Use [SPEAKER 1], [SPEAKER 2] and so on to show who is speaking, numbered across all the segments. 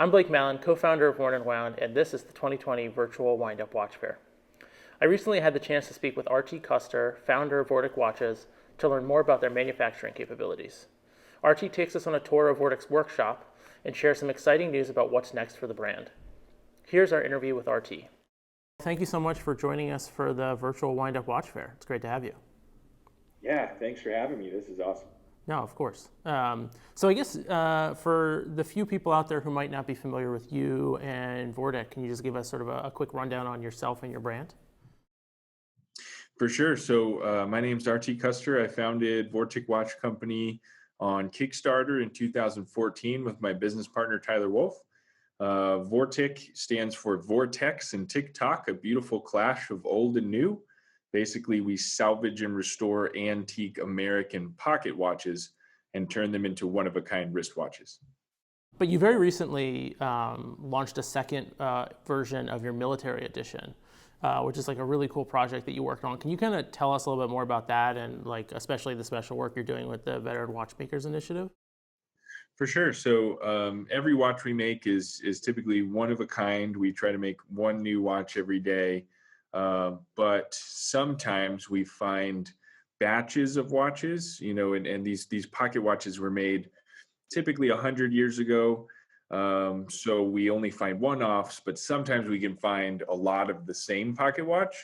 [SPEAKER 1] I'm Blake Mallon, co-founder of Worn and Wound, and this is the 2020 Virtual Windup Watch Fair. I recently had the chance to speak with RT Custer, founder of Vortic Watches, to learn more about their manufacturing capabilities. RT takes us on a tour of Vortic's workshop and shares some exciting news about what's next for the brand. Here's our interview with RT. Thank you so much for joining us for the Virtual Windup Watch Fair. It's great to have you.
[SPEAKER 2] Yeah, thanks for having me. This is awesome.
[SPEAKER 1] No, of course. So I guess for the few people out there who might not be familiar with you and Vortic, can you just give us sort of a quick rundown on yourself and your brand?
[SPEAKER 2] For sure. So my name's RT Custer. I founded Vortic Watch Company on Kickstarter in 2014 with my business partner, Tyler Wolf. Vortic stands for Vortex and TikTok, a beautiful clash of old and new. Basically, we salvage and restore antique American pocket watches and turn them into one-of-a-kind wristwatches.
[SPEAKER 1] But you very recently launched a second version of your military edition, which is like a really cool project that you worked on. Can you kind of tell us a little bit more about that and like especially the special work you're doing with the Veteran Watchmakers Initiative?
[SPEAKER 2] For sure. So every watch we make is typically one of a kind. We try to make one new watch every day. But sometimes we find batches of watches, and these pocket watches were made typically 100 years ago. So we only find one-offs, but sometimes we can find a lot of the same pocket watch.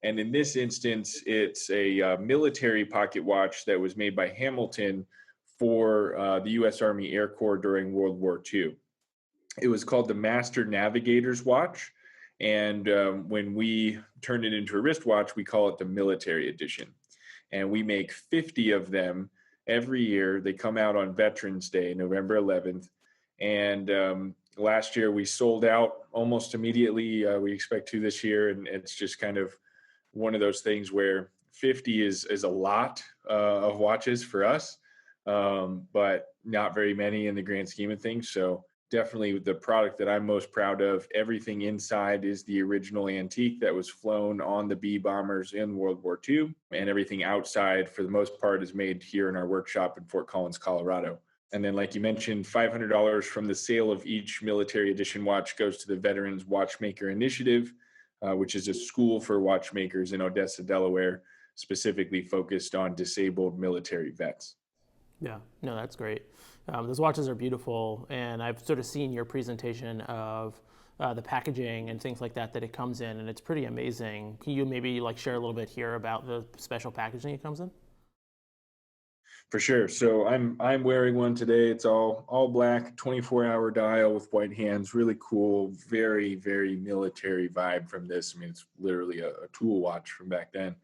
[SPEAKER 2] And in this instance, it's a military pocket watch that was made by Hamilton for the U.S. Army Air Corps during World War II. It was called the Master Navigator's Watch. And when we turn it into a wristwatch, we call it the military edition. And we make 50 of them every year. They come out on Veterans Day, November 11th. And last year we sold out almost immediately. We expect to this year. And it's just kind of one of those things where 50 is a lot of watches for us, but not very many in the grand scheme of things. So definitely the product that I'm most proud of. Everything inside is the original antique that was flown on the B bombers in World War II. And everything outside, for the most part, is made here in our workshop in Fort Collins, Colorado. And then, like you mentioned, $500 from the sale of each military edition watch goes to the Veterans Watchmaker Initiative, which is a school for watchmakers in Odessa, Delaware, specifically focused on disabled military vets.
[SPEAKER 1] Yeah, no, that's great. Those watches are beautiful, and I've sort of seen your presentation of the packaging and things like that it comes in, and it's pretty amazing. Can you maybe like share a little bit here about the special packaging it comes in?
[SPEAKER 2] For sure. So I'm wearing one today. It's all black, 24-hour dial with white hands. Really cool. Very, very military vibe from this. I mean, it's literally a tool watch from back then.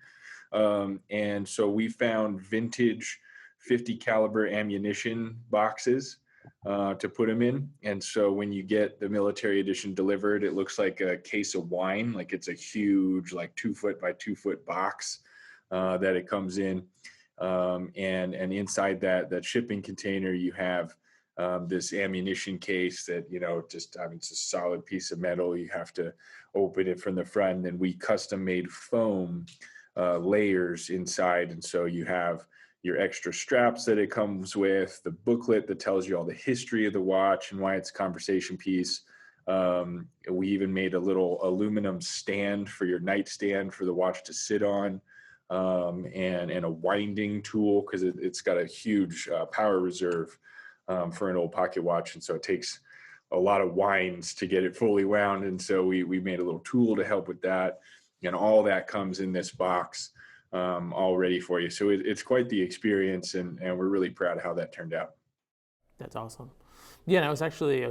[SPEAKER 2] And so we found vintage 50 caliber ammunition boxes to put them in. And so when you get the military edition delivered, it looks like a case of wine. Like it's a huge, like 2 foot by 2 foot box that it comes in. And inside that shipping container, you have this ammunition case that, it's a solid piece of metal. You have to open it from the front, and we custom made foam layers inside. And so you have your extra straps that it comes with, the booklet that tells you all the history of the watch and why it's a conversation piece. We even made a little aluminum stand for your nightstand for the watch to sit on, and a winding tool because it's got a huge power reserve for an old pocket watch. And so it takes a lot of winds to get it fully wound. And so we made a little tool to help with that. And all that comes in this box all ready for you. So it's quite the experience, and we're really proud of how that turned out.
[SPEAKER 1] That's awesome. Yeah, and I was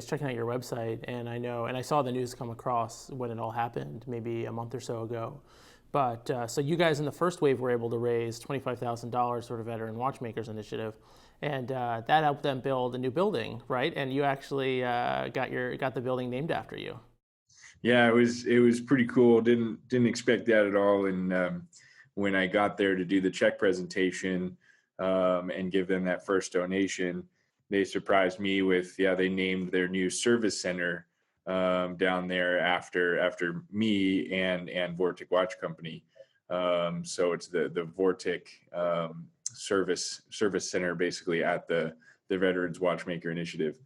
[SPEAKER 1] checking out your website, and I saw the news come across when it all happened, maybe a month or so ago. But so you guys in the first wave were able to raise $25,000 for the Veteran Watchmakers Initiative, and that helped them build a new building, right? And you actually got the building named after you.
[SPEAKER 2] Yeah, it was pretty cool. Didn't expect that at all. And when I got there to do the check presentation and give them that first donation, they surprised me with, they named their new service center down there after me and Vortic Watch Company. So it's the Vortic service center basically at the Veterans Watchmaker Initiative.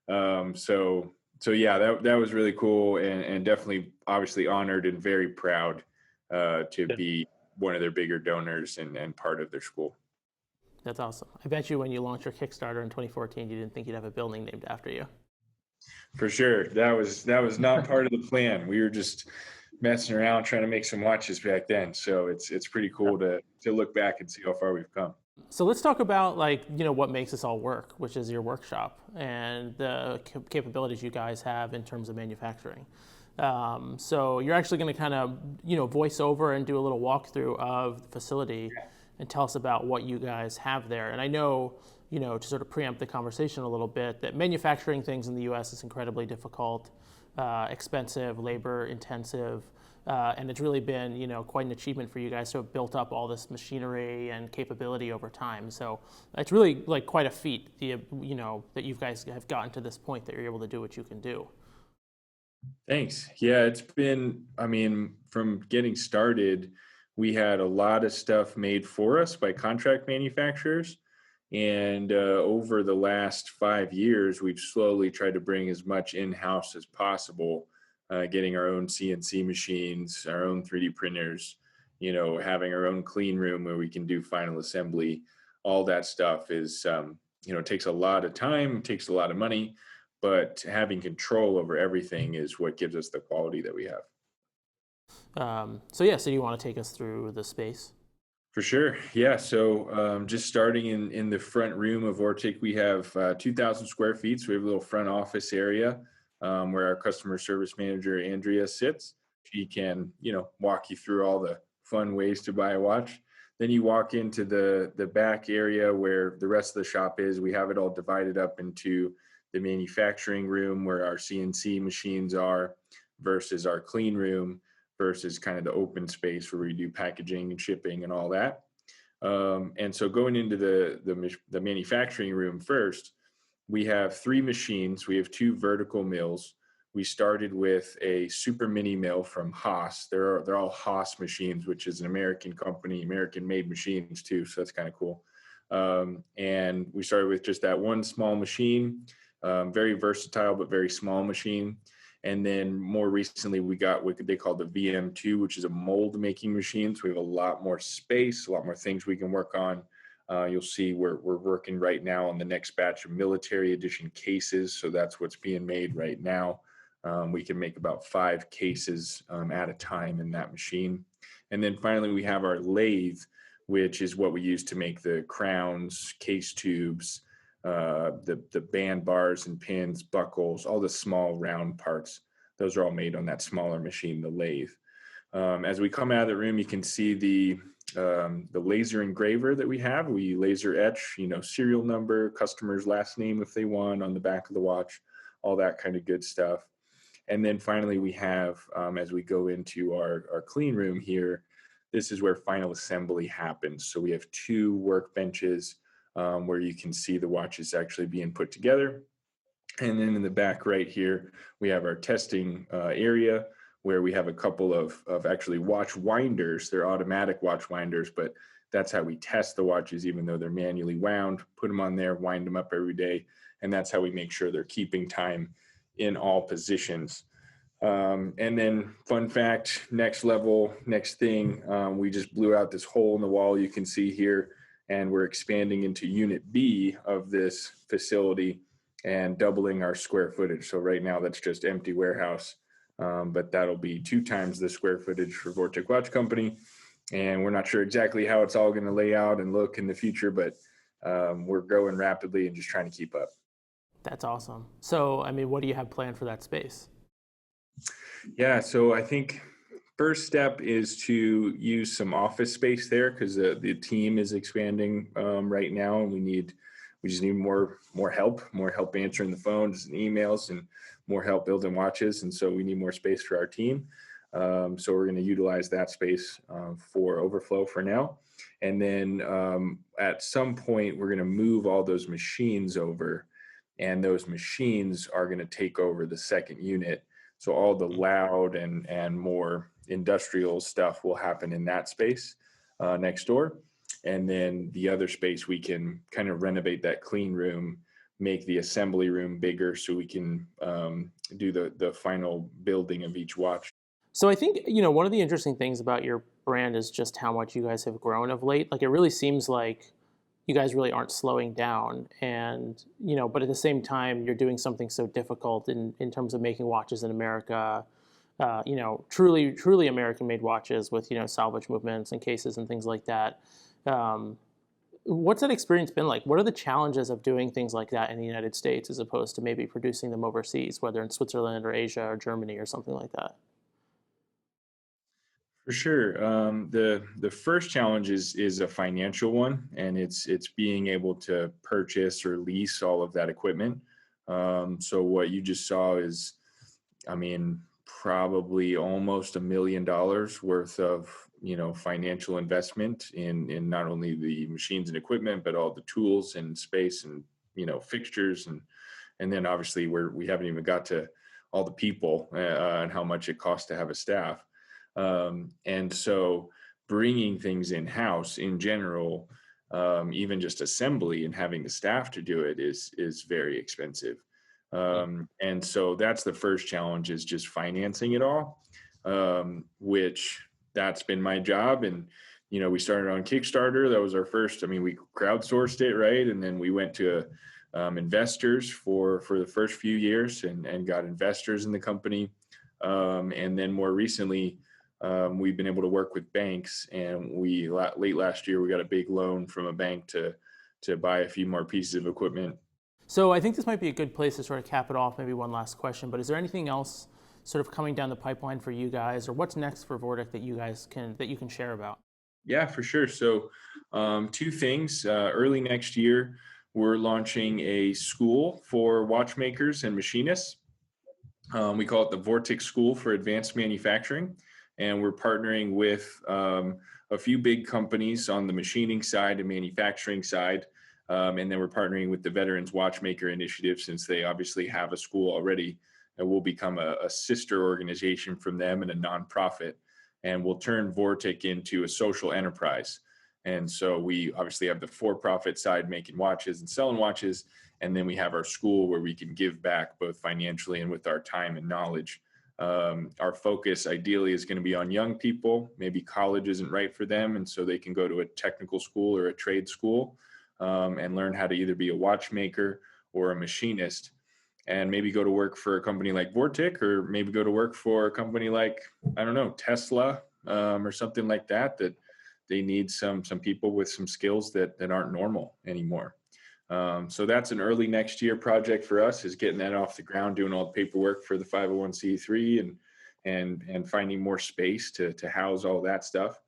[SPEAKER 2] So So yeah, that was really cool, and definitely obviously honored and very proud to
[SPEAKER 1] Good.
[SPEAKER 2] be one of their bigger donors and part of their school.
[SPEAKER 1] That's awesome. I bet you when you launched your Kickstarter in 2014, you didn't think you'd have a building named after you.
[SPEAKER 2] For sure. That was not part of the plan. We were just messing around trying to make some watches back then. So it's pretty cool to look back and see how far we've come.
[SPEAKER 1] So let's talk about what makes this all work, which is your workshop and the capabilities you guys have in terms of manufacturing. So you're actually going to kind of voice over and do a little walkthrough of the facility and tell us about what you guys have there. And I know, to sort of preempt the conversation a little bit, that manufacturing things in the U.S. is incredibly difficult, expensive, labor intensive. And it's really been, quite an achievement for you guys to have built up all this machinery and capability over time. So it's really quite a feat, that you guys have gotten to this point that you're able to do what you can do.
[SPEAKER 2] Thanks. Yeah, it's been, I mean, from getting started, we had a lot of stuff made for us by contract manufacturers. And over the last 5 years, we've slowly tried to bring as much in-house as possible, getting our own CNC machines, our own 3D printers, having our own clean room where we can do final assembly. All that stuff is, takes a lot of time, takes a lot of money, but having control over everything is what gives us the quality that we have.
[SPEAKER 1] So you want to take us through the space?
[SPEAKER 2] For sure. Yeah. So just starting in the front room of Vortic, we have 2,000 square feet. So we have a little front office area where our customer service manager, Andrea, sits. She can, walk you through all the fun ways to buy a watch. Then you walk into the back area where the rest of the shop is. We have it all divided up into the manufacturing room where our CNC machines are versus our clean room versus kind of the open space where we do packaging and shipping and all that. And so going into the manufacturing room first, we have 3 machines. We have 2 vertical mills. We started with a super mini mill from Haas. They're all Haas machines, which is an American company, American-made machines too. So that's kind of cool. And we started with just that one small machine, very versatile but very small machine. And then more recently, we got what they call the VM2, which is a mold making machine. So we have a lot more space, a lot more things we can work on. You'll see we're working right now on the next batch of military edition cases. So that's what's being made right now. We can make about 5 cases at a time in that machine. And then finally, we have our lathe, which is what we use to make the crowns, case tubes, the band bars and pins, buckles, all the small round parts. Those are all made on that smaller machine, the lathe. As we come out of the room, you can see the laser engraver that we have. We laser etch, serial number, customer's last name if they want on the back of the watch, all that kind of good stuff. And then finally, we have, as we go into our clean room here, this is where final assembly happens. So we have 2 workbenches where you can see the watches actually being put together. And then in the back right here, we have our testing area where we have a couple of actually watch winders. They're automatic watch winders, but that's how we test the watches, even though they're manually wound, put them on there, wind them up every day. And that's how we make sure they're keeping time in all positions. And then fun fact, next level, next thing, we just blew out this hole in the wall you can see here, and we're expanding into unit B of this facility and doubling our square footage. So right now that's just empty warehouse, but that'll be 2 times the square footage for Vortic Watch Company. And we're not sure exactly how it's all going to lay out and look in the future, but we're growing rapidly and just trying to keep up.
[SPEAKER 1] That's awesome. So, what do you have planned for that space?
[SPEAKER 2] Yeah, so I think first step is to use some office space there because the team is expanding right now, and we just need more help answering the phones and emails, and more help building watches, and so we need more space for our team. So we're going to utilize that space for overflow for now, and then at some point we're going to move all those machines over, and those machines are going to take over the second unit. So all the loud and more industrial stuff will happen in that space next door. And then the other space, we can kind of renovate that clean room, make the assembly room bigger so we can do the final building of each watch.
[SPEAKER 1] So I think, one of the interesting things about your brand is just how much you guys have grown of late. Like it really seems like you guys really aren't slowing down, and but at the same time you're doing something so difficult in terms of making watches in America. Truly American made watches with salvage movements and cases and things like that. Um, what's that experience been like? What are the challenges of doing things like that in the United States as opposed to maybe producing them overseas, whether in Switzerland or Asia or Germany or something like that?
[SPEAKER 2] For sure. The first challenge is a financial one, and it's being able to purchase or lease all of that equipment. So what you just saw is, I mean, probably almost $1 million worth of financial investment in not only the machines and equipment, but all the tools and space and fixtures and then obviously we haven't even got to all the people and how much it costs to have a staff. And so bringing things in house in general, even just assembly and having the staff to do it is very expensive. And so that's the first challenge is just financing it all, which that's been my job. And, we started on Kickstarter. That was our first, I mean, we crowdsourced it, right? And then we went to investors for the first few years and got investors in the company. And then more recently, we've been able to work with banks, and late last year we got a big loan from a bank to buy a few more pieces of equipment.
[SPEAKER 1] So I think this might be a good place to sort of cap it off. Maybe one last question, but is there anything else sort of coming down the pipeline for you guys, or what's next for Vortic that you can share about?
[SPEAKER 2] Yeah, for sure. So, two things. Early next year, we're launching a school for watchmakers and machinists. We call it the Vortic School for Advanced Manufacturing, and we're partnering with a few big companies on the machining side and manufacturing side. And then we're partnering with the Veterans Watchmaker Initiative, since they obviously have a school already, and we'll become a sister organization from them and a nonprofit. And we'll turn Vortic into a social enterprise. And so we obviously have the for-profit side making watches and selling watches. And then we have our school where we can give back both financially and with our time and knowledge. Our focus ideally is going to be on young people. Maybe college isn't right for them, and so they can go to a technical school or a trade school and learn how to either be a watchmaker or a machinist, and maybe go to work for a company like Vortic, or maybe go to work for a company like, I don't know, Tesla or something like that, that they need some people with some skills that aren't normal anymore. So that's an early next year project for us, is getting that off the ground, doing all the paperwork for the 501c3 and finding more space to house all that stuff.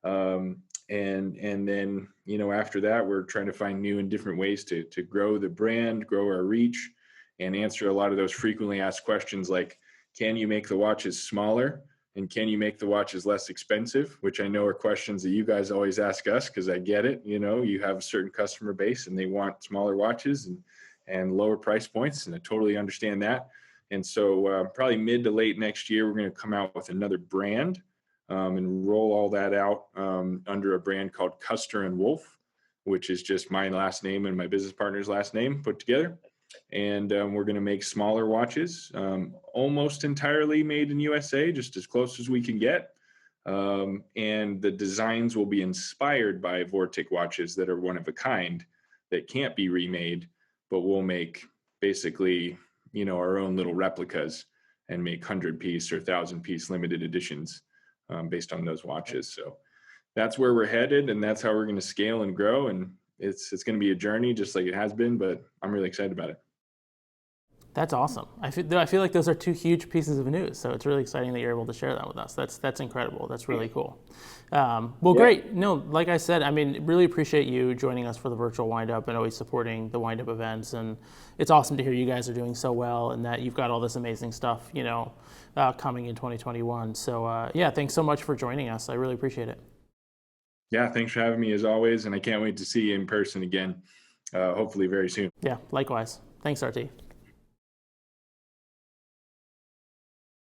[SPEAKER 2] And then, after that, we're trying to find new and different ways to grow the brand, grow our reach, and answer a lot of those frequently asked questions like, can you make the watches smaller? And can you make the watches less expensive? Which I know are questions that you guys always ask us, because I get it. You have a certain customer base and they want smaller watches and lower price points, and I totally understand that. And so probably mid to late next year, we're going to come out with another brand and roll all that out under a brand called Custer and Wolf, which is just my last name and my business partner's last name put together. And we're going to make smaller watches, almost entirely made in USA, just as close as we can get. And the designs will be inspired by Vortic watches that are one of a kind, that can't be remade, but we'll make basically, our own little replicas and make 100-piece or 1,000-piece limited editions based on those watches. So that's where we're headed, and that's how we're going to scale and grow. And it's going to be a journey, just like it has been, but I'm really excited about it.
[SPEAKER 1] That's awesome. I feel like those are two huge pieces of news. So it's really exciting that you're able to share that with us. That's incredible. That's really cool. Well, yeah. Great. No, like I said, I mean, really appreciate you joining us for the virtual windup and always supporting the windup events. And it's awesome to hear you guys are doing so well and that you've got all this amazing stuff, coming in 2021. So yeah, thanks so much for joining us. I really appreciate it.
[SPEAKER 2] Yeah, thanks for having me as always. And I can't wait to see you in person again, hopefully very soon.
[SPEAKER 1] Yeah, likewise. Thanks, RT.